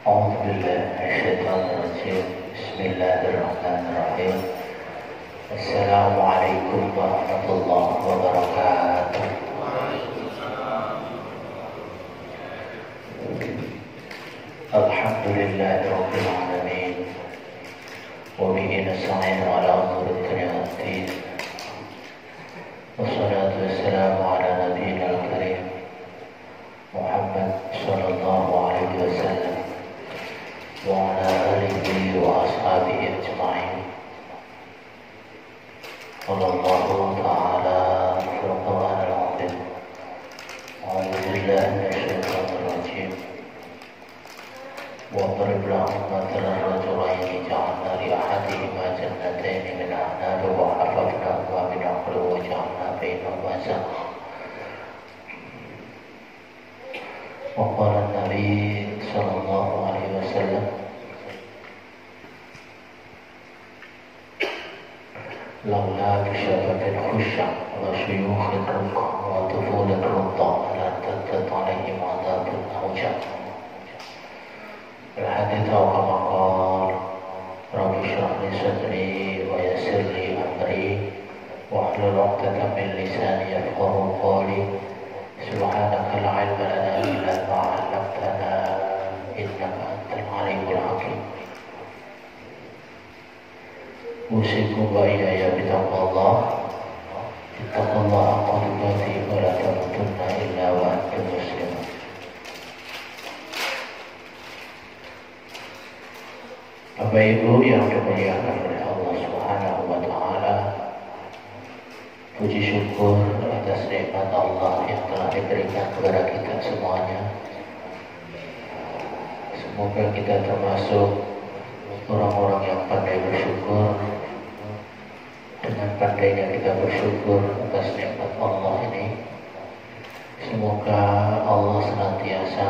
أعوذ بالله من الشيطان الرجيم. بسم الله الرحمن الرحيم. السلام عليكم ورحمة الله وبركاته. الحمد لله رب العالمين، وبه نستعين على أمور الدنيا والدين، والصلاة والسلام على نبينا الكريم محمد صلى الله عليه وسلم وعلى آله وأصحابه أجمعين. قال الله تعالى في القرآن العظيم: أعوذ بالله من الشيطان الرجيم. واضرب لهم مثلا رجلين جعلنا لأحدهما جنتين من أعناب وحفظناهما بنخل وجعلنا بينهما زرعا. وقال النبي صلى الله عليه وسلم: لولا بشباب خشع وشيوخ رقع وطفول رضع لارتدت عليهم عذاب أوجع. الحديث كما قال: رب اشرح لي صدري ويسر لي أمري واحلل عقدة من لساني يفقهوا قولي. سبحانك لا علم لنا إلا ما علمتنا إنك أنت العليم الحكيم. أوصيكم وإياي بتقوى الله. اتقوا الله حق تقاته ولا تموتن إلا وأنتم مسلمون. Bapak Ibu yang dimuliakan oleh Allah Subhanahu wa Ta'ala, puji syukur atas nikmat Allah yang telah diberikan kepada kita semuanya. Semoga kita termasuk orang-orang yang pandai bersyukur. Dengan pandainya kita bersyukur atas nikmat Allah ini, semoga Allah senantiasa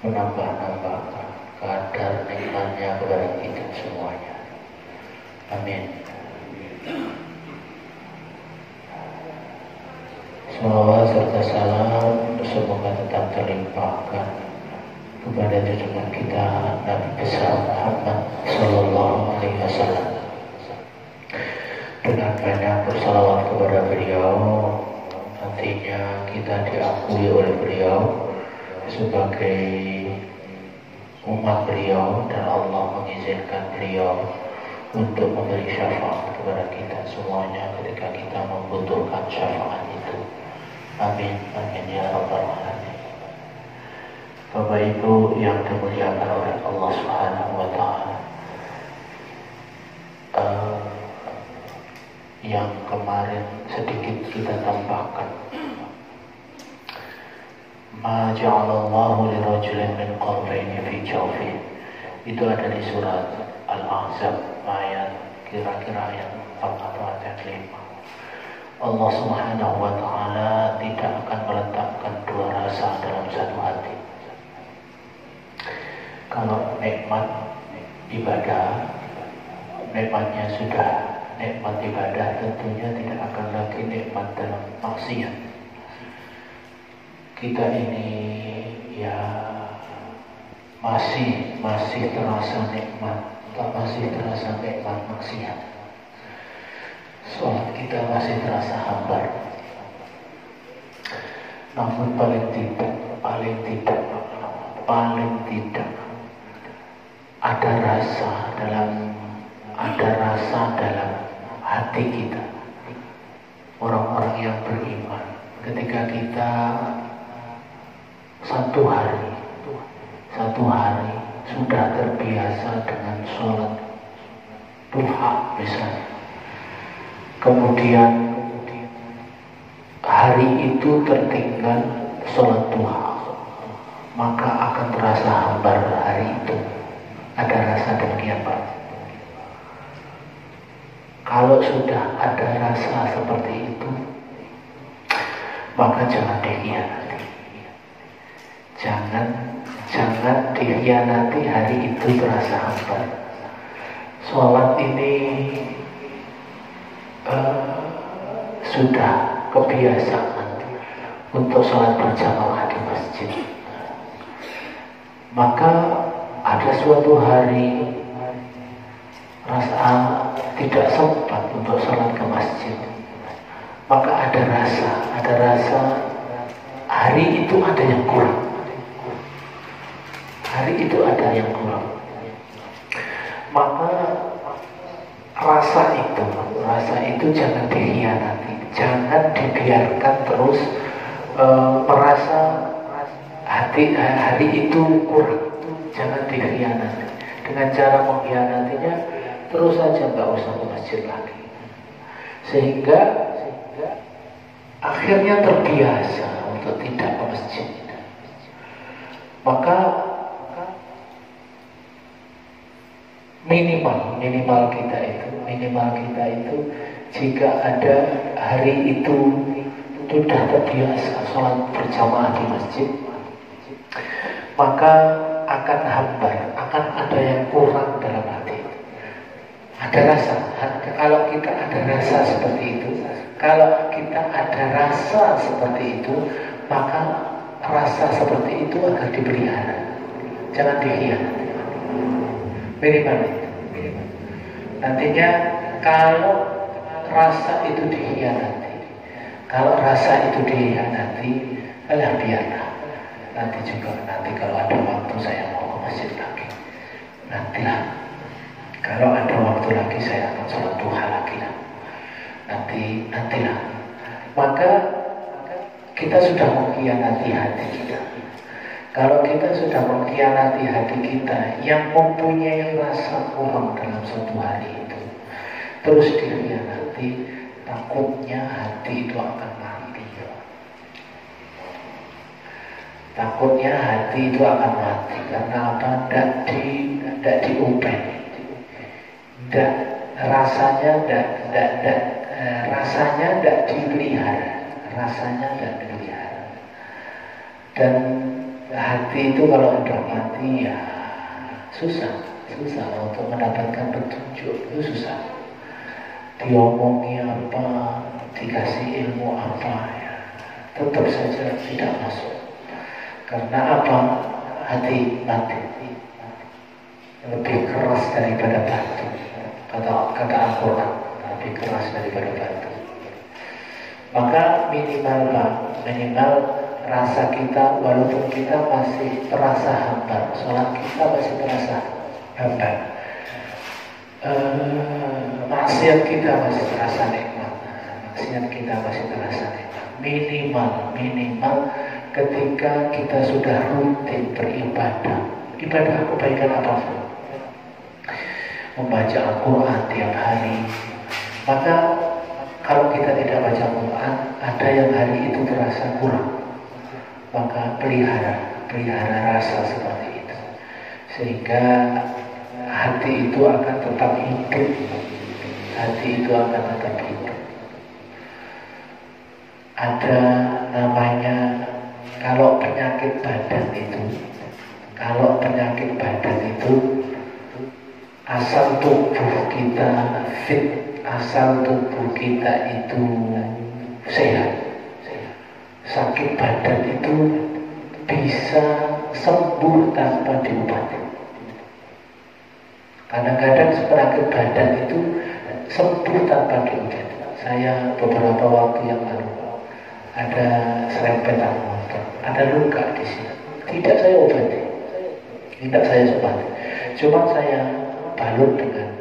menambah-nambahkan kadar nikmatnya kepada kita semuanya. Amin. Salawat serta salam semoga tetap terlimpahkan kepada junjungan kita Nabi besar Muhammad Sallallahu Alaihi Wasallam. Dengan banyak bersalawat kepada beliau, nantinya kita diakui oleh beliau sebagai umat beliau, dan Allah mengizinkan beliau untuk memberi syafaat kepada kita semuanya ketika kita membutuhkan syafaat itu. Amin, amin ya rabbal alamin. Bapak Ibu yang dimuliakan oleh Allah Subhanahu wa Ta'ala, yang kemarin sedikit kita tambahkan, ma ja'alallahu lirajulin min qalbayni fi jawfihi, itu ada di surat Al-Ahzab ayat kira-kira ayat 4 atau ayat 5. Allah Subhanahu wa Ta'ala tidak akan meletakkan dua rasa dalam satu hati. Kalau nikmat ibadah, nikmatnya sudah nikmat ibadah, tentunya tidak akan lagi nikmat dalam maksiat. Kita ini ya masih terasa nikmat, masih terasa nikmat maksiat. Sholat kita masih terasa hambar. Namun paling tidak ada rasa dalam hati kita, orang-orang yang beriman, ketika kita satu hari sudah terbiasa dengan sholat duha misalnya, kemudian hari itu tertinggal sholat duha, maka akan terasa hambar hari itu. Ada rasa demikian, Pak. Kalau sudah ada rasa seperti itu, maka jangan dikhianati. Jangan dikhianati hari itu terasa hambar. Sholat ini sudah kebiasaan untuk sholat berjamaah di masjid. Maka ada suatu hari rasa tidak sempat untuk sholat ke masjid. Maka ada rasa hari itu ada yang kurang. Hari itu ada yang kurang. Maka rasa itu jangan dikhianati, jangan dibiarkan terus merasa hari itu kurang, jangan dikhianati. Dengan cara mengkhianatinya, terus saja nggak usah ke masjid lagi, sehingga akhirnya terbiasa untuk tidak ke masjid. Maka minimal kita itu jika ada hari itu sudah terbiasa sholat berjamaah di masjid, maka akan hambar, akan ada yang kurang dalam hati. Ada rasa. Kalau kita ada rasa seperti itu, maka rasa seperti itu akan dipelihara, jangan dikhianati. Minimal itu. Nantinya kalau rasa itu dikhianati, alah biarlah. Nanti kalau ada waktu saya mau ke masjid lagi. Nantilah. Kalau ada waktu lagi saya akan sholat duha lagi lah. Nantilah. Maka kita sudah mengkhianati hati kita. Kalau kita sudah mengkhianati hati kita yang mempunyai rasa kurang dalam suatu hari itu, terus dikhianati, takutnya hati itu akan mati. Takutnya hati itu akan mati karena apa? Tidak diupen, rasanya tidak dipelihara, dan hati itu kalau sudah mati ya susah untuk mendapatkan petunjuk, itu susah. Diomongi apa, dikasih ilmu apa, ya, tetap saja tidak masuk. Karena apa? Hati mati lebih keras daripada batu. Kata Al-Quran, lebih keras daripada batu. Maka minimal rasa kita, walaupun kita masih terasa hambar, sholat kita masih terasa hambar, maksiat kita masih terasa nikmat. Minimal ketika kita sudah rutin beribadah, kebaikan apapun, membaca Al-Quran tiap hari, maka kalau kita tidak baca Al-Quran, ada yang hari itu terasa kurang, maka pelihara rasa seperti itu, sehingga hati itu akan tetap hidup. Ada namanya, kalau penyakit badan itu asal tubuh kita fit, asal tubuh kita itu sehat, sakit badan itu bisa sembuh tanpa diobati. Kadang-kadang penyakit badan itu sembuh tanpa diobati. Saya beberapa waktu yang lalu ada serempetan motor, ada luka di sini. Tidak saya obati, cuma saya balut dengan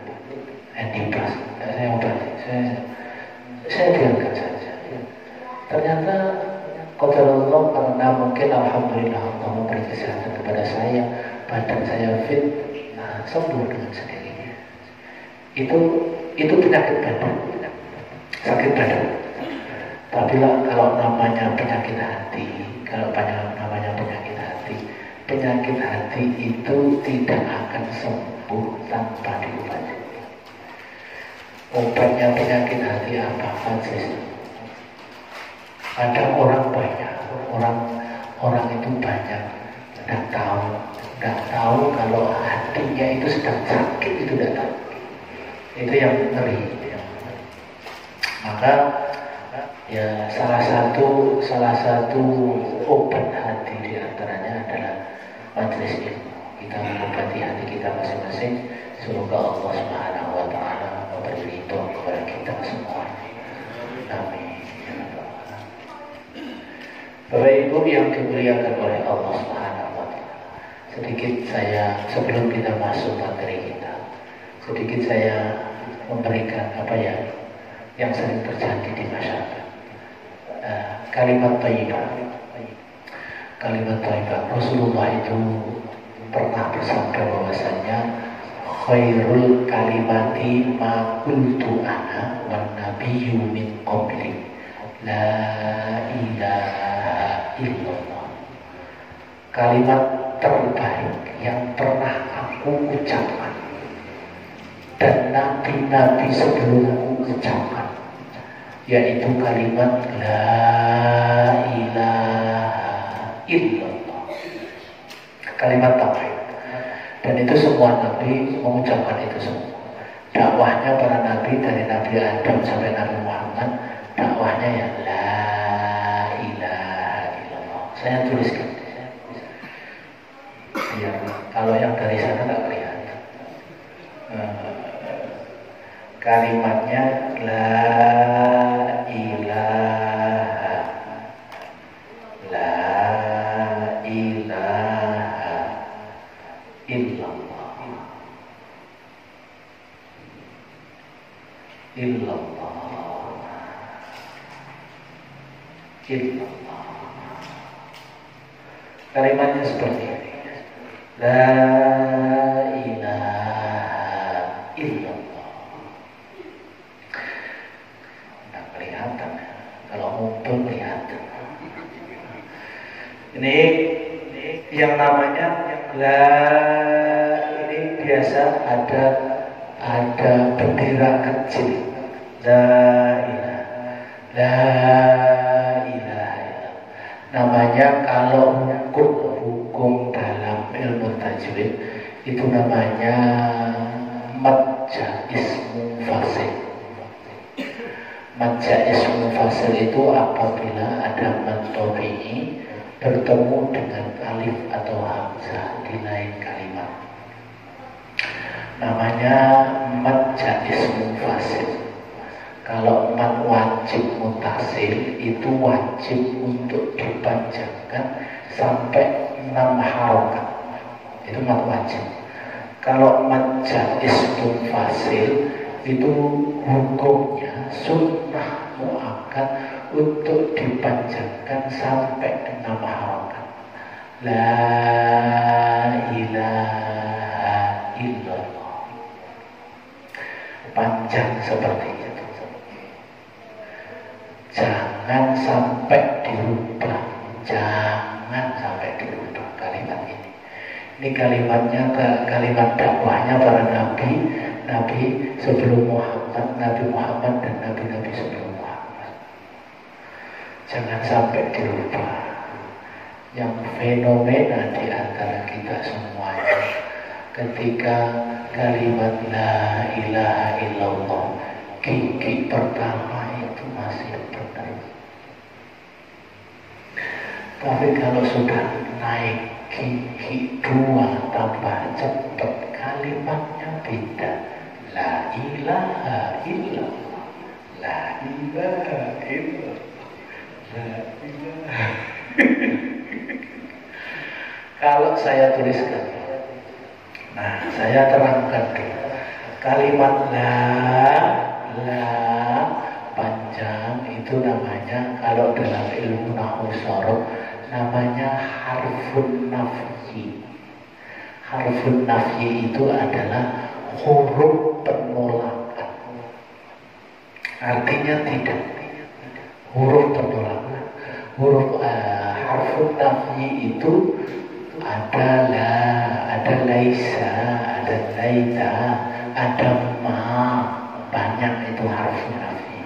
antibas. Saya obati, saya biarkan saja. Ternyata qadarullah, karena mungkin alhamdulillah Allah memberi kesehatan kepada saya, badan saya fit, sembuh dengan sendirinya. Itu penyakit badan, sakit badan. Tapi kalau namanya penyakit hati, penyakit hati itu tidak akan sembuh tanpa diobati. Obatnya penyakit hati apa? Francis? Ada orang itu banyak tidak tahu kalau hatinya itu sedang sakit, itu tidak tahu. Itu yang ngeri. Maka ya salah satu obat hati diantaranya adalah majelis ilmu. Kita mengobati hati kita masing-masing. Semoga Allah Subhanahu wa Ta'ala memberi ridho kepada kita semua. Amin. Bapak Ibu yang dimuliakan oleh Allah Subhanahu wa Ta'ala, sedikit saya sebelum kita masuk materi kita, sedikit saya memberikan yang sering terjadi di masyarakat. Kalimat thayyibah. Kalimat thayyibah. Rasulullah itu pernah bersabda bahwasanya khairul kalimati ma qultu ana wan nabiyyu min qabli la ilaha illallah. Kalimat terbaik yang pernah aku ucapkan dan nabi-nabi sebelumku ucapkan, yaitu kalimat la ilaha illallah. Kalimat tauhid. Dan itu semua nabi mengucapkan itu semua. Dakwahnya para nabi dari Nabi Adam sampai Nabi Muhammad, dakwahnya ya la ilaha illallah. Saya tuliskan. Biar kalau yang dari sana tak kelihatan. Kalimatnya la ilaha illallah illallah. Kalimatnya seperti ini. La ilaha illallah. Tidak kelihatan. Kalau ngumpul kelihatan. Ini yang namanya la, ini biasa ada bendera kecil. La ilaha. Namanya kalau hukum dalam ilmu tajwid itu namanya madja ismu fasil. Madja ismu fasil itu apabila ada mad tabi'i bertemu dengan alif atau hamzah di lain kalimat. Namanya madja ismu fasil. Kalau mad wajib mutasil itu wajib untuk dipanjangkan sampai 6 harokat. Itu mad wajib. Kalau mad ismu fasil itu hukumnya sunnah muakkad untuk dipanjangkan sampai 6 harokat. La ilaha illallah. Panjang seperti itu. Jangan sampai dirubah. Jangan sampai dirubah kalimat ini. Ini kalimatnya kalimat dakwahnya para nabi sebelum Muhammad, Nabi Muhammad dan nabi-nabi sebelum Muhammad. Jangan sampai dirubah. Yang fenomena di antara kita semuanya ketika kalimat la ilaha illallah gigi pertama itu masih benar. Tapi kalau sudah naik gigi 2 tambah cepat, kalimatnya beda. La ilaha illallah. La ilaha illallah. La ilaha. Kalau saya tuliskan, nah saya terangkan dulu. Kalimat la panjang itu namanya, kalau dalam ilmu nahwu shoroh namanya harfun nafyi. Harfun nafyi itu adalah huruf penolakan. Artinya tidak. Huruf penolakan. Huruf harfun nafyi itu ada la, ada laisa, ada laita, ada ma, banyak itu harfun nafyi.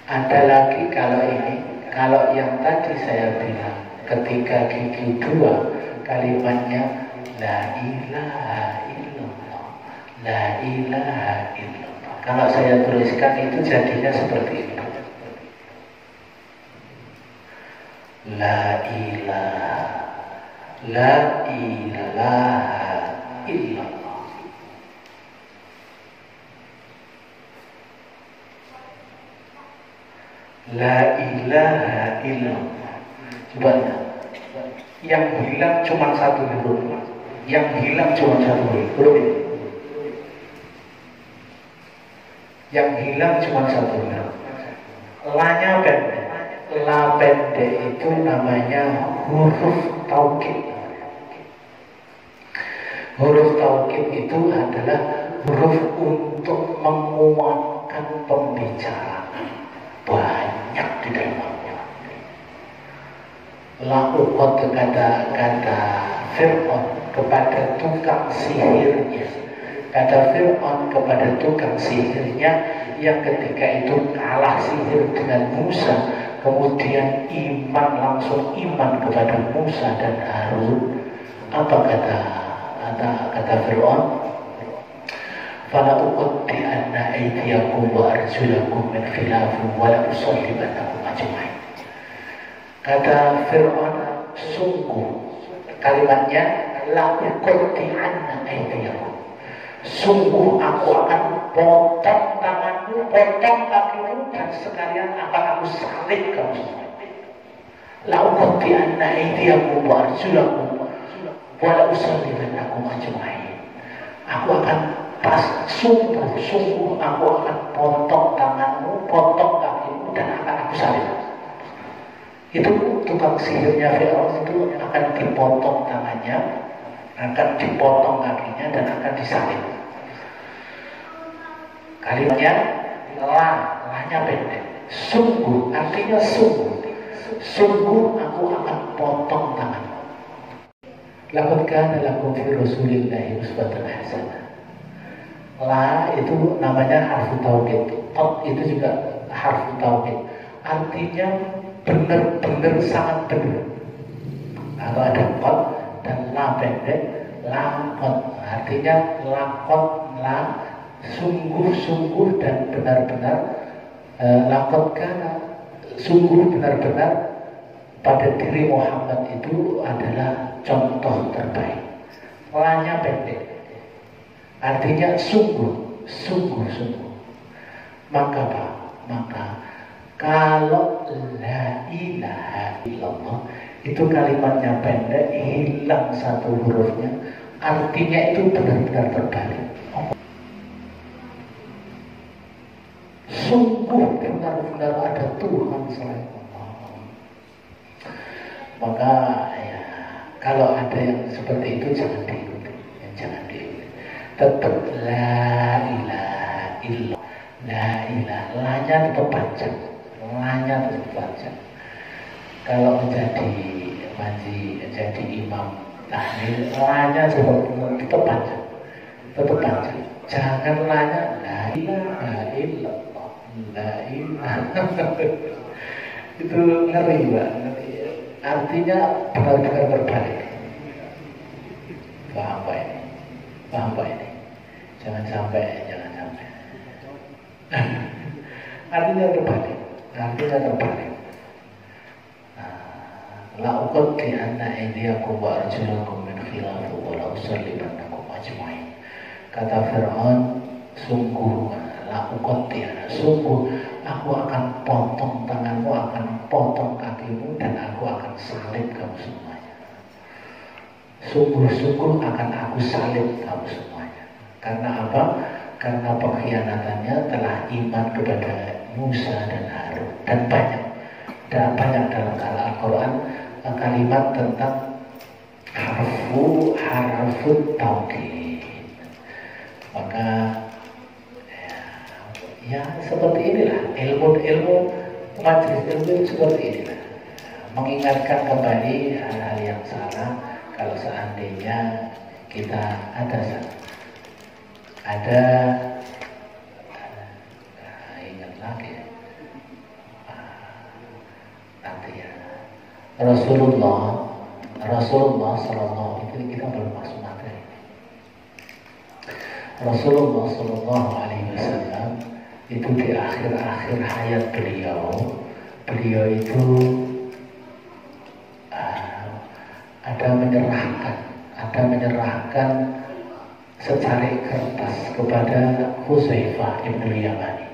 Ada lagi kalau ini, kalau yang tadi saya bilang ketika gigi 2 kalimatnya la ilaha illallah, la ilaha illallah. Kalau saya tuliskan itu jadinya seperti itu. La ilaha La ilaha illallah. La ilaha illallah. Coba ya. Yang hilang cuma satu huruf. Yang hilang cuma satu huruf ini. Yang hilang cuma satu huruf. La-nya pendek. La pendek itu namanya huruf taukid. Huruf taukid itu adalah huruf untuk menguatkan pembicaraan. Banyak di dalamnya. Lakukan kata Fir'aun kepada tukang sihirnya. Kata Fir'aun kepada tukang sihirnya yang ketika itu kalah sihir dengan Musa, kemudian langsung iman kepada Musa dan Harun. Apa kata Fir'aun? Fala uqatti'anna aydiyakum wa arjulakum min khilafin wa la usallibannakum ajma'in. Kata Fir'aun, sungguh, kalimatnya la uqatti'anna aydiyakum. Sungguh aku akan potong tanganmu, potong kakimu, dan sekalian akan aku salib kamu semua. La uqatti'anna aydiyakum wa arjulakum wa la usallibannakum ajma'in. Aku akan sungguh aku akan potong tanganmu, potong kakimu, dan akan aku salib. Itu tukang sihirnya Fir'aun itu akan dipotong tangannya, akan dipotong kakinya, dan akan disalib. Kalimatnya la-nya pendek. Sungguh artinya sungguh aku akan potong tanganmu. Laqad kana lakum fi Rasulillahi uswatun hasanah. La itu namanya harfu taukid. Qad itu juga harfu taukid. Artinya benar-benar sangat benar. Kalau ada qad dan la pendek, laqad artinya laqad, la sungguh-sungguh dan benar-benar. Laqad kana sungguh benar-benar pada diri Muhammad itu adalah contoh terbaik. La-nya pendek. Artinya sungguh. Maka kalau la ilaha illallah itu kalimatnya pendek, hilang satu hurufnya, artinya itu benar-benar terbalik. Sungguh benar-benar ada Tuhan selain Allah. Maka ya, kalau ada yang seperti itu jangan diikuti, tetap la ilaha illallah. La ilaha, la-nya tetap panjang, Kalau jadi imam tahlil, la-nya tetap panjang. Jangan la-nya la ilaha illallah, la ilaha. Itu ngeri banget. Artinya benar-benar berbalik. Paham Pak ini? Jangan sampai. Artinya terbalik. La uqatti'anna aydiyakum wa arjulakum min khilafin wa la usallibannakum ajma'in. Kata Fir'aun, sungguh la uqatti'anna, sungguh aku akan potong tanganmu, akan potong kakimu, dan aku akan salib kamu semuanya. Sungguh akan aku salib kamu semuanya. Karena apa? Karena pengkhianatannya telah iman kepada Musa dan Harun. Dan banyak dalam Al-Quran kalimat tentang harfu taukid. Maka ya seperti inilah ilmu majelis ilmu seperti inilah, mengingatkan kembali hal-hal yang salah. Kalau seandainya kita ingat lagi nanti ya, Rasulullah Sallallahu, itu kita belum masuk materi. Rasulullah Sallallahu Alaihi Wasallam itu di akhir-akhir hayat beliau itu ada menyerahkan secari kertas kepada Hudzaifah ibn Yamani.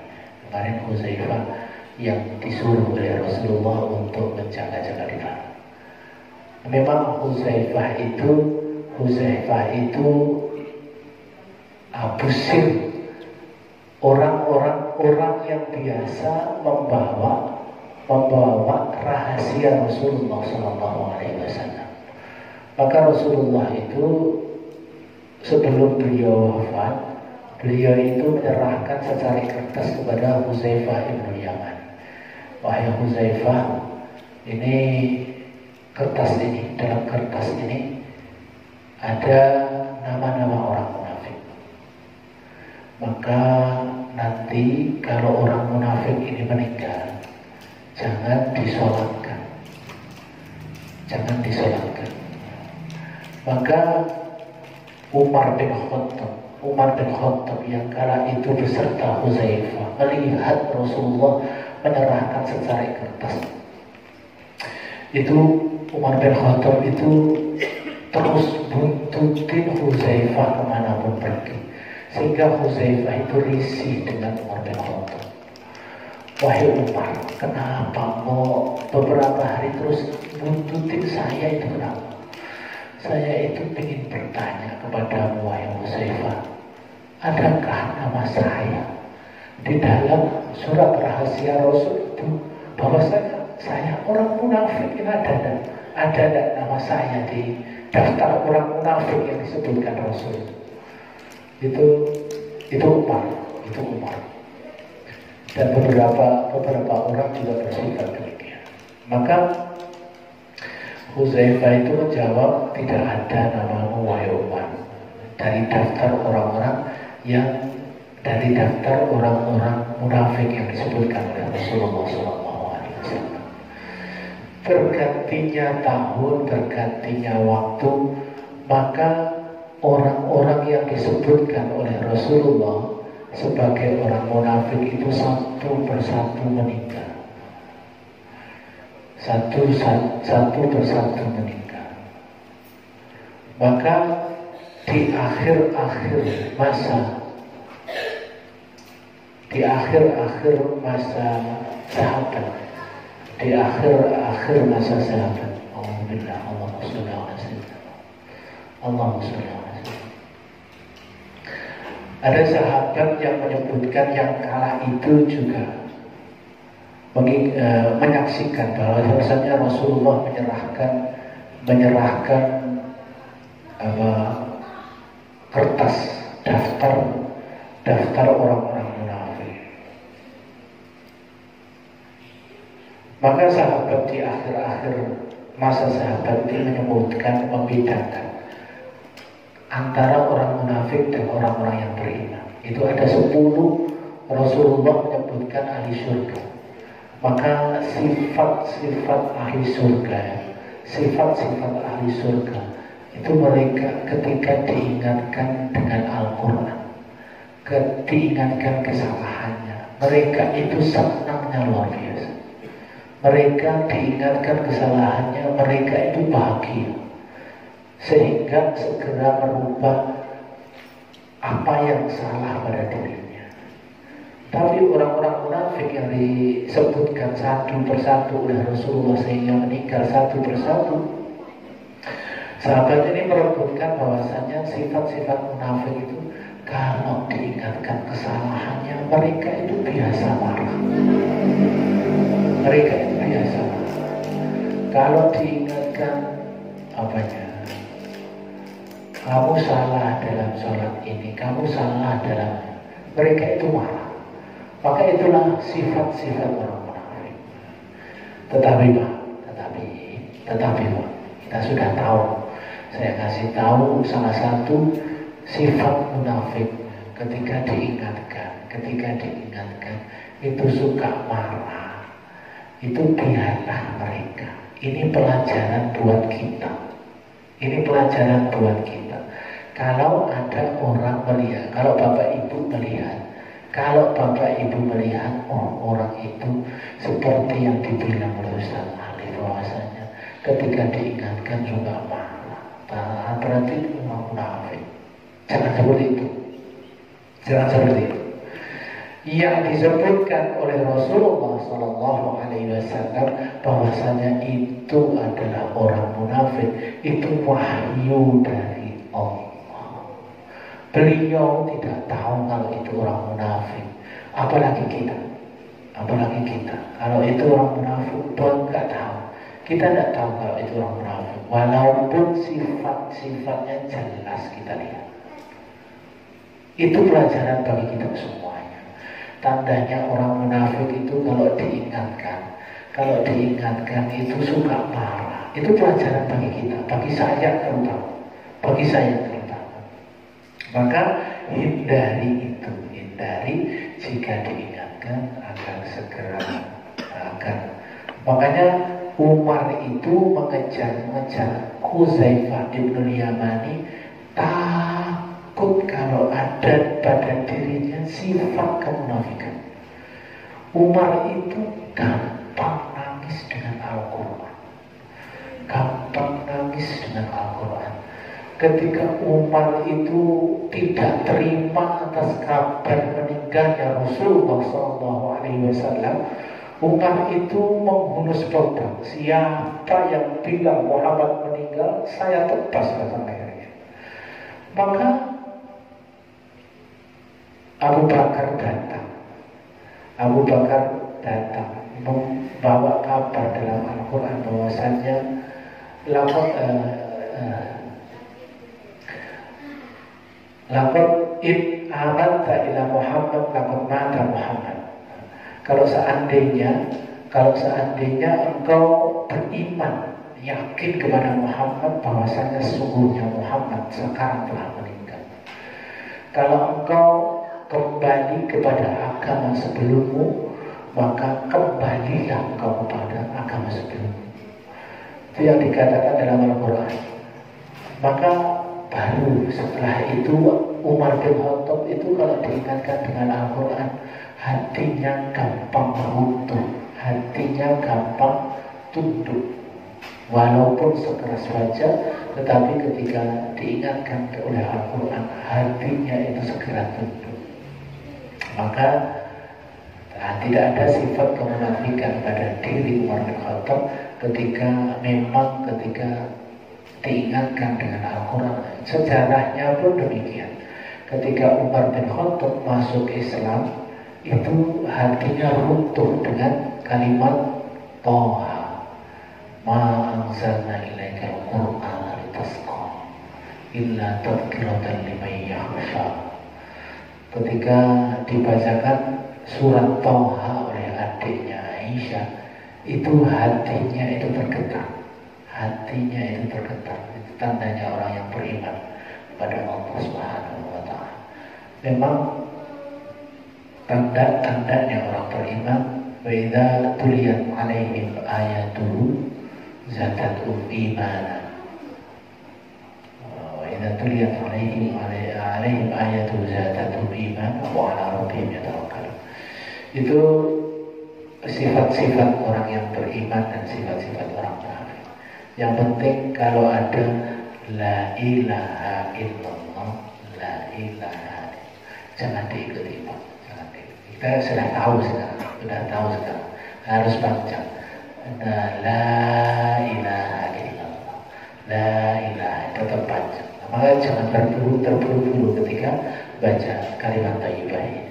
Kemarin Hudzaifah yang disuruh oleh Rasulullah untuk menjaga-jaga di dalam. Memang Hudzaifah itu busir orang yang biasa membawa rahasia Rasulullah SAW. Maka Rasulullah itu sebelum beliau wafat, beliau itu menyerahkan secari kertas kepada Hudzaifah ibn Yaman. Wahai Hudzaifah, dalam kertas ini ada nama-nama orang munafik. Maka nanti kalau orang munafik ini meninggal, jangan disolatkan. Maka Umar bin Khattab yang kala itu beserta Hudzaifah melihat Rasulullah menyerahkan secari kertas. Itu Umar bin Khattab itu terus buntutin Hudzaifah kemanapun pergi, sehingga Hudzaifah itu risih dengan Umar bin Khattab. Wahai Umar, kenapa mau beberapa hari terus buntutin saya itu kenapa? Saya itu ingin bertanya kepadamu, wahai Hudzaifah, adakah nama saya di dalam surat rahasia Rasul itu bahwa saya orang munafik? Ini ada nama saya di daftar orang munafik yang disebutkan Rasul? Itu Umar. Dan beberapa orang juga bersikap demikian. Maka Hudzaifah itu menjawab, tidak ada namamu wahai Umar dari daftar orang-orang munafik yang disebutkan oleh Rasulullah SAW. Bergantinya tahun, bergantinya waktu, maka orang-orang yang disebutkan oleh Rasulullah sebagai orang munafik itu satu persatu meninggal. Satu persatu meninggal. Maka di akhir masa sahabat, alhamdulillah, Allahumma sholli ala sayyidina. Ada sahabat yang menyebutkan yang kala itu juga menyaksikan bahwa bahwasanya Rasulullah menyerahkan kertas daftar orang-orang munafik. Maka sahabat di akhir masa sahabat ini membedakan antara orang munafik dan orang-orang yang beriman. Itu ada 10 Rasulullah menyebutkan ahli surga. Maka sifat-sifat ahli surga itu mereka ketika diingatkan dengan Al-Quran, diingatkan kesalahannya, mereka itu senangnya luar biasa. Mereka diingatkan kesalahannya, mereka itu bahagia, sehingga segera merubah apa yang salah pada dirinya. Tapi orang-orang munafik yang disebutkan satu persatu oleh Rasulullah sehingga meninggal satu persatu, sahabat ini merebutkan bahwasanya sifat-sifat munafik itu kalau diingatkan kesalahannya mereka itu biasa marah. Kalau diingatkan kamu salah dalam sholat ini, kamu salah dalam, mereka itu marah. Maka itulah sifat-sifat orang munafik. Tetapi Pak, kita sudah tahu. Saya kasih tahu salah satu sifat munafik ketika diingatkan itu suka marah. Itu biarlah mereka. Ini pelajaran buat kita. Kalau ada orang melihat, kalau Bapak Ibu melihat orang itu seperti yang dibilang oleh Ustaz Ali, bahwasanya ketika diingatkan juga marah. berarti itu orang munafik. Jangan seperti itu. Jangan seperti itu. Yang disebutkan oleh Rasulullah SAW bahwasanya itu adalah orang munafik, itu wahyu dari Allah. Beliau tidak tahu kalau itu orang munafik, apalagi kita. Kalau itu orang munafik, Tuhan nggak tahu. Kita tidak tahu kalau itu orang munafik, walaupun sifat-sifatnya jelas kita lihat. Itu pelajaran bagi kita semuanya. Tandanya orang munafik itu kalau diingatkan itu suka marah. Itu pelajaran bagi kita, bagi saya terutama. Maka hindari jika diingatkan akan segera akan. Makanya Umar itu mengejar Hudzaifah bin Yamani, takut kalau ada pada dirinya sifat kemunafikan. Umar itu gampang nangis dengan Al-Quran. Ketika Umar itu tidak terima atas kabar meninggalnya Rasulullah SAW, Umar itu menghunus pedang. Siapa yang bilang Muhammad meninggal, saya tebas batang lehernya. Maka Abu Bakar datang membawa kabar dalam Al-Quran bahwasanya laqad in amanta ila Muhammad laqad mata Muhammad. Kalau seandainya engkau beriman, yakin kepada Muhammad, bahwasanya sesungguhnya Muhammad sekarang telah meninggal. Kalau engkau kembali kepada agama sebelummu, maka kembalilah engkau kepada agama sebelummu. Itu yang dikatakan dalam Al-Quran. Maka baru setelah itu Umar bin Khattab itu kalau diingatkan dengan Al-Quran, hatinya gampang runtuh, hatinya gampang tunduk. Walaupun sekeras wajah, tetapi ketika diingatkan oleh Al-Quran, hatinya itu segera tunduk. Maka tidak ada sifat kemunafikan pada diri Umar bin Khattab ketika diingatkan dengan Al-Quran. Sejarahnya pun demikian. Ketika Umar bin Khattab masuk Islam, itu hatinya runtuh dengan kalimat Toha, ma anzalna ilaikal Qur'ana litasqa illa tadhkiratan liman yakhsha. Ketika dibacakan surat Toha oleh adiknya Aisyah, itu hatinya itu tergetar. Itu tandanya orang yang beriman pada Allah Subhanahu wa Ta'ala. Memang tanda-tandanya orang beriman, wa idza tuliyat 'alaihim ayatuhu zadatuhum imanan. Wa idza tuliyat 'alaihim ayatuhu zadatuhum imanan wa 'ala rabbihim yatawakkalun. Itu sifat-sifat orang yang beriman dan sifat-sifat orang munafik. Yang penting kalau ada la ilaha illallah, jangan diikuti Pak. Kita sudah tahu sekarang, harus baca. La ilaha illallah, la ilaha, tetap baca. Maka jangan terburu-buru ketika baca kalimat thayyibah ini.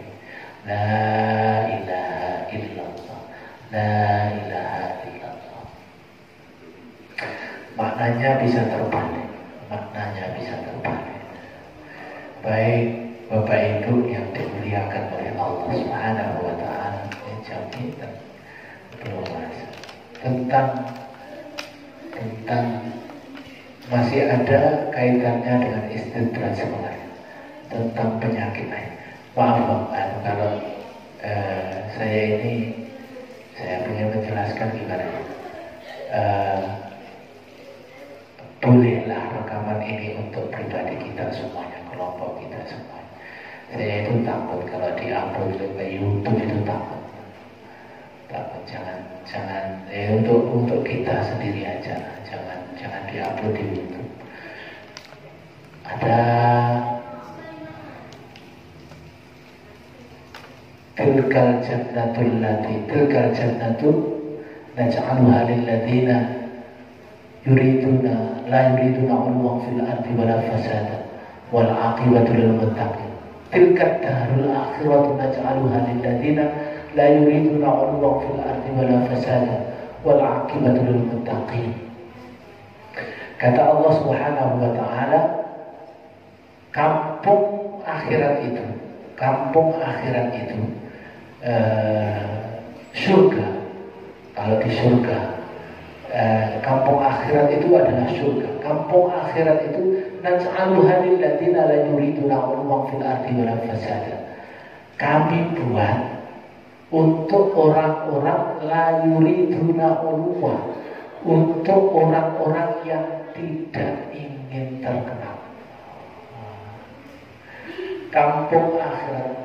La ilaha illallah, la ilaha illallah. Maknanya bisa terbalik. Baik Bapak Ibu yang dimuliakan oleh Allah Subhanahu wa Ta'ala, jam kita belum bahas tentang masih ada kaitannya dengan istidraj sebenarnya, tentang penyakit lain. Maaf kalau saya ingin menjelaskan gimana. Bolehlah rekaman ini untuk pribadi kita semuanya, kelompok kita semuanya. Saya itu takut kalau diupload ke YouTube itu takut jangan untuk kita sendiri aja, jangan diupload di YouTube. ada tilkal jannatu naj'aluha lil ladzina la yuriduna 'uluwan fil ardi wala fasada wal 'aqibatu lil muttaqin. Tilka darul akhiratu naj'aluha lil ladzina la yuriduna 'uluwan fil ardi wala fasada wal 'aqibatu lil muttaqin. Kata Allah Subhanahu wa taala, kampung akhirat itu surga. Kalau di surga, kampung akhirat itu adalah surga. Kampung akhirat itu naj'aluha lil ladzina la yuriduna 'uluwan fil ardi wala fasada. Kami buat untuk orang-orang la yuriduna 'uluwan, untuk orang-orang yang tidak ingin terkenal. Kampung akhirat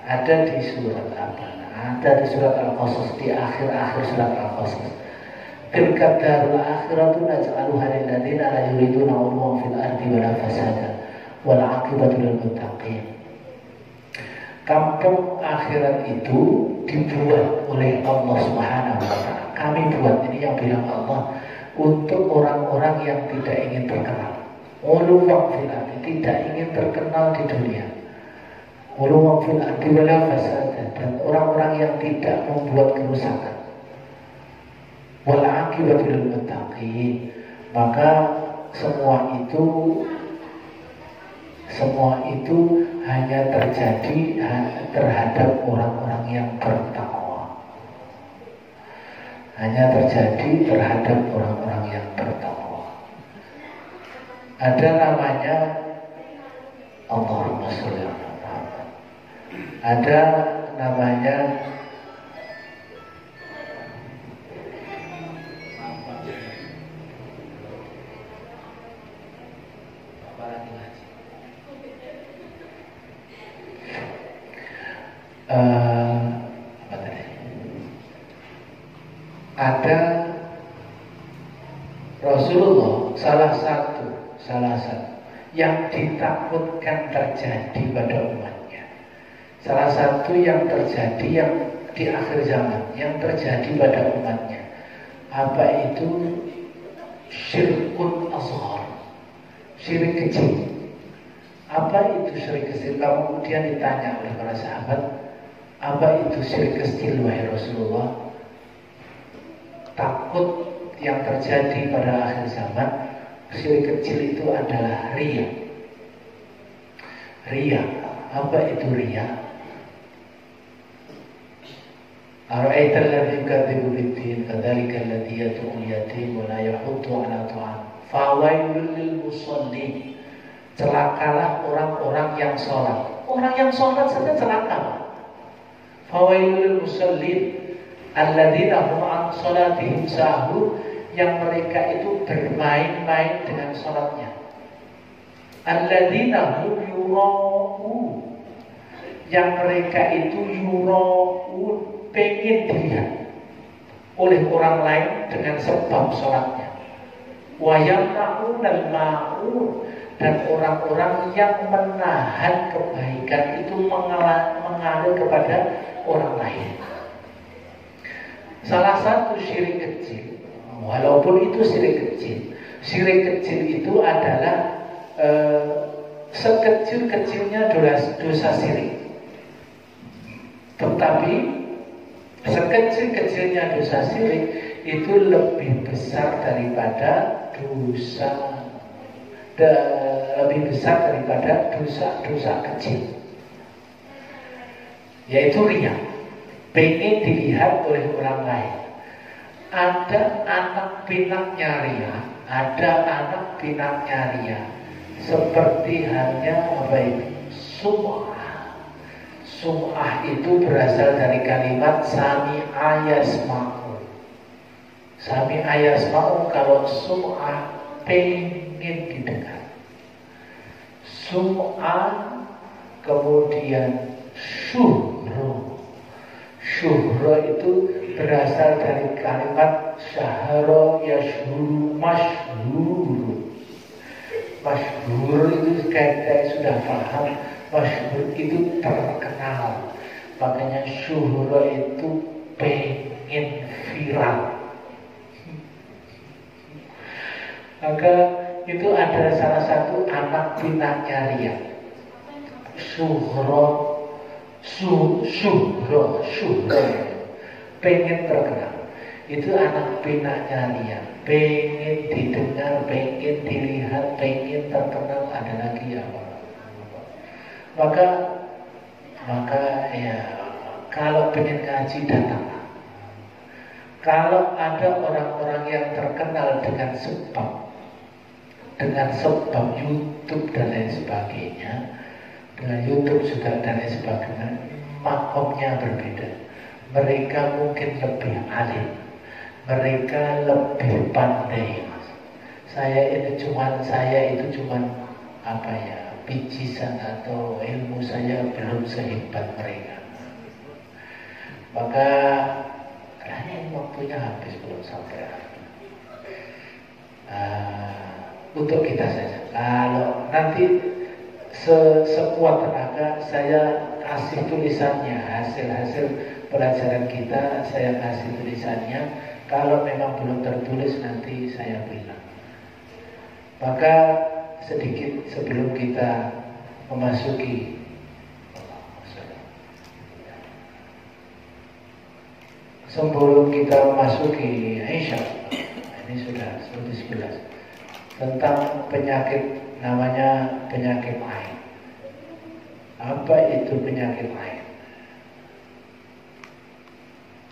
ada di surat apa? Ada di surat Al-Qasas, di akhir-akhir surat Al-Qasas. Tilka darul akhiratu naj'aluha lil ladzina la yuriduna 'uluwan fil ardi wala fasada wal 'aqibatu lil muttaqin. Kampung akhirat itu dibuat oleh Allah Subhanahu wa taala. Kami buat, ini yang bilang Allah, untuk orang-orang yang tidak ingin terkenal. Uluwan fil ardi, tidak ingin terkenal di dunia. Uluwan fil ardi wala fasada, dan orang-orang yang tidak membuat kerusakan. Wal 'aqibatu lil muttaqin. Maka semua itu hanya terjadi terhadap orang-orang yang bertakwa. Hanya terjadi terhadap orang-orang yang bertakwa. Ada namanya Allahumma sholli ala Muhammad. Ada namanya ada Rasulullah salah satu yang ditakutkan terjadi pada umatnya. Salah satu yang terjadi yang di akhir zaman yang terjadi pada umatnya, apa itu? Syirkun ashar, syirik kecil. Apa itu syirik kecil? Kemudian ditanya oleh para sahabat, apa itu syirik kecil wahai Rasulullah? Takut yang terjadi pada akhir zaman, syirik kecil itu adalah riya. Riya, apa itu riya? Ara'aital ladzi yukadzibu bid-din fadzalika alladzi yad'u al-yatim wa la yahuddu 'ala ta'am fawailul lil musallin. Celakalah orang-orang yang sholat. Orang yang sholat saja celaka. Fawailul lil musallin alladzina hum 'an sholatihim sahun, yang mereka itu bermain-main dengan sholatnya. Alladzina hum yura'un, yang mereka itu yura'un, pengen dilihat oleh orang lain dengan sebab sholatnya. Wa yamna'unal ma'un, dan orang-orang yang menahan kebaikan itu mengalir kepada orang lain. Salah satu syirik kecil, walaupun itu syirik kecil itu adalah sekecil-kecilnya dosa syirik. Tetapi sekecil-kecilnya dosa syirik itu lebih besar daripada dosa kecil, yaitu riya, pengen dilihat oleh orang lain. Ada anak pinaknya riya, seperti halnya apa itu? Sum'ah itu berasal dari kalimat sami'a yasma'u. Sami'a yasma'u, kalau sum'ah pengen didengar. Sum'ah, kemudian syuhro itu berasal dari kalimat syahara yashhuru mashhuru. Masyhur itu kayak sudah paham, masyhur itu terkenal. Makanya syuhro itu pengen viral. Maka itu ada salah satu anak pinaknya Ria. Syuhro, pengen terkenal. Itu anak pinaknya Ria. Pengen didengar, pengen dilihat, pengen terkenal. Ada lagi apa? Maka ya kalau pengen ngaji datanglah. Kalau ada orang-orang yang terkenal dengan sebab YouTube dan lain sebagainya, dengan YouTube juga dan lain sebagainya, makomnya berbeda. Mereka mungkin lebih alim, mereka lebih pandai. Saya itu cuman apa ya, picisan atau ilmu saya belum sehebat mereka. Maka ini waktunya habis belum sampai. Untuk kita saja. Kalau nanti sekuat tenaga saya kasih tulisannya, hasil pelajaran kita saya kasih tulisannya. Kalau memang belum tertulis nanti saya bilang. Maka sedikit sebelum kita memasuki Insya Allah, ini sudah 11 tentang penyakit namanya penyakit ain. Apa itu penyakit ain?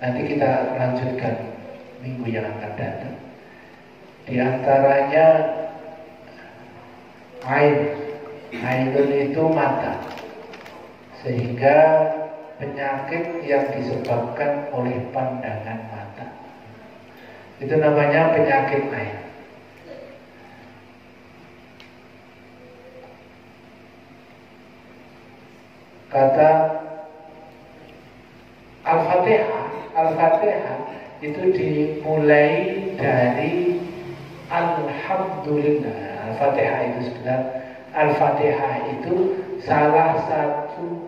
Nanti kita lanjutkan minggu yang akan datang. Di antaranya ainun itu mata, sehingga penyakit yang disebabkan oleh pandangan mata itu namanya penyakit ain. Kata Al-Fatihah itu dimulai dari Alhamdulillah. Al-Fatihah itu sebenarnya itu salah satu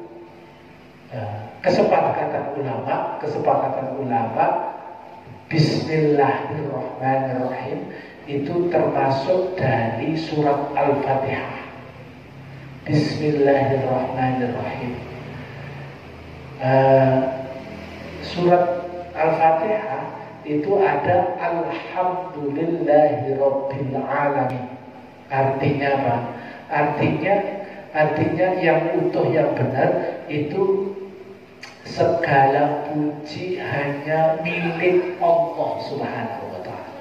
kesepakatan ulama Bismillahirrahmanirrahim itu termasuk dari surat Al-Fatihah. Bismillahirrahmanirrahim. Surat Al-Fatihah itu ada Alhamdulillahirabbil alamin. Artinya apa? Artinya yang utuh, yang benar itu segala puji hanya milik Allah Subhanahu wa ta'ala.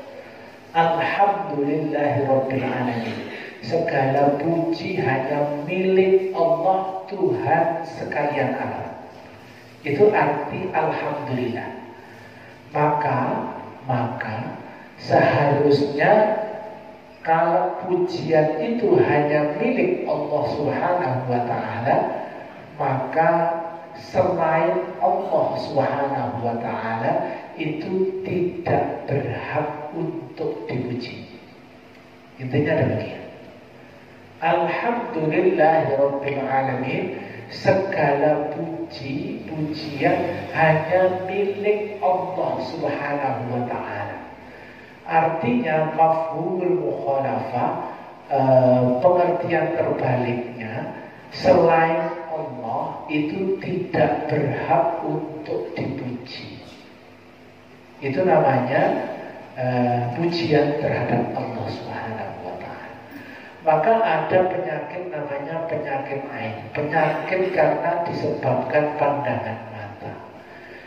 Alhamdulillahirabbil alamin. Segala puji hanya milik Allah, Tuhan sekalian alam. Itu arti alhamdulillah. Maka seharusnya kalau pujian itu hanya milik Allah Subhanahu wa ta'ala, maka selain Allah Subhanahu wa ta'ala itu tidak berhak untuk dipuji. Intinya demikian. Alhamdulillahirabbil alamin. Segala pujian hanya milik Allah Subhanahu wa ta'ala. Artinya mafhumul mukhalafah, pengertian terbaliknya, selain Allah itu tidak berhak untuk dipuji. Itu namanya pujian terhadap Allah Subhanahu wa ta'ala. Maka ada penyakit namanya penyakit ain. Penyakit karena disebabkan pandangan mata.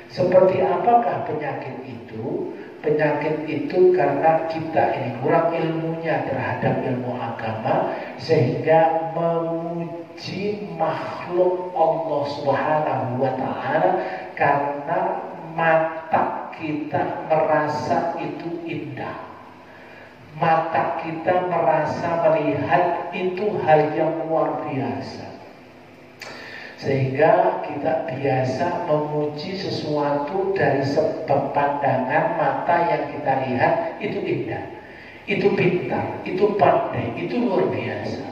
Seperti apakah penyakit itu? Penyakit itu karena kita ini kurang ilmunya terhadap ilmu agama, sehingga memuji makhluk Allah Subhanahu wa ta'ala karena mata kita merasa itu indah. Mata kita merasa melihat itu hal yang luar biasa, sehingga kita biasa memuji sesuatu dari sebab pandangan mata yang kita lihat itu indah. itu pintar, itu pandai, itu luar biasa.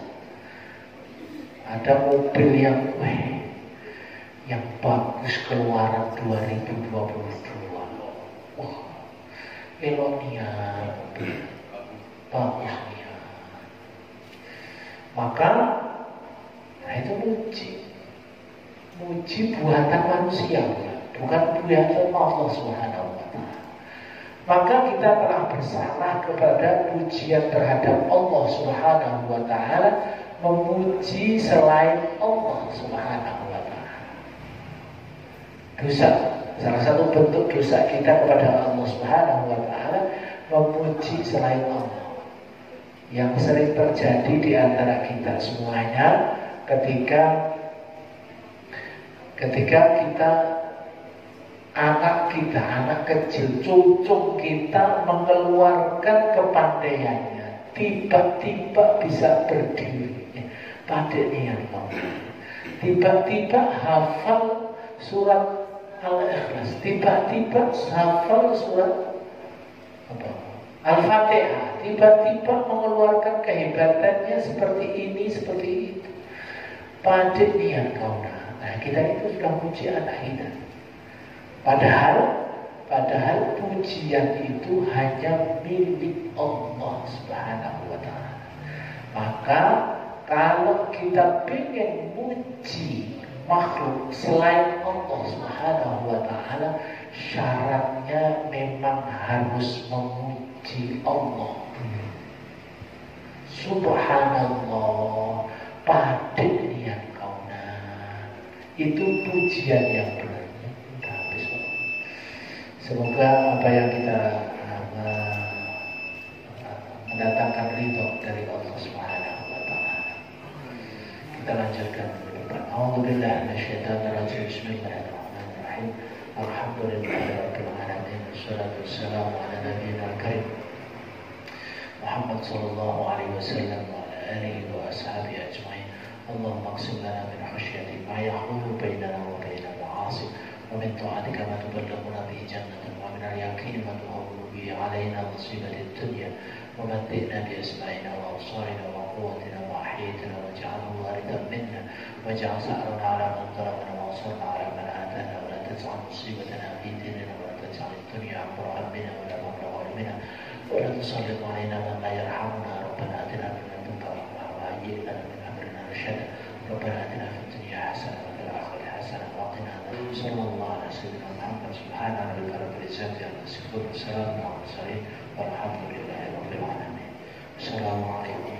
Ada mobil yang bagus keluaran 2022. Wah, Elonia bagus ya. Maka itu muji buatan manusia, bukan buatan Allah Subhanahu wa Ta'ala. Maka kita telah bersalah kepada pujian terhadap Allah Subhanahu wa Ta'ala, memuji selain Allah Subhanahu wa Ta'ala. Dosa, salah satu bentuk dosa kita kepada Allah Subhanahu wa Ta'ala, memuji selain Allah. Yang sering terjadi di antara kita semuanya ketika kita anak kecil, cucu kita mengeluarkan kepandaiannya, tiba-tiba bisa berdiri, padanya tiba-tiba hafal surat Al-Ikhlas, tiba-tiba hafal surat Al-Fatihah, tiba-tiba mengeluarkan kehebatannya seperti ini, seperti itu. Padanya nah kita itu sudah puji anak kita. Padahal pujian itu hanya milik Allah Subhanahu wa Ta'ala. Maka kalau kita ingin muji makhluk selain Allah Subhanahu wa Ta'ala, syaratnya memang harus memuji Allah. Subhanallah, padanya itu pujian yang benar. Semoga apa yang kita mendatangkan ridho dari Allah Subhanahu wa Ta'ala. Kita lanjutkan depan. A'udzubillahi minasyaitonir rajim. Bismillahirrahmanirrahim. Alhamdulillahirabbil alamin. Wassalatu wassalamu ala nabiyyil karim Muhammad sallallahu alaihi wasallam wa ala alihi wa ashabihi ajma'in. Allahumma aqsim lana min khashyatik ma yahulu bainana wa bainal ma'asi, wa min ta'atika ma tuballighuna bihi jannatan, wa min al-yaqini ma tuhawwinu bihi alaina musibatid dunya, wa matti'na bi asma'ina wa absarina wa quwwatina ma ahyaytana waj'alhu warithan minna waj'al sa'rana 'ala man zalamana wa ansurna 'ala man adana, wa la taj'al musibatana fi dinina, wa la taj'al ad-dunya akbar hammina wa la mablagha ilmina, wa la tusallit 'alaina man la yarhamuna. Rabbana atina min ladunka rahmah wa hayyi' lana min amrina rashada. ربنا آتنا في الدنيا حسنة وفي الآخرة حسنة وقنا عذاب النار. صلى الله على سيدنا محمد. سبحان ربك رب العزة عما يصفون وسلام على المرسلين والحمد لله رب العالمين. السلام عليكم.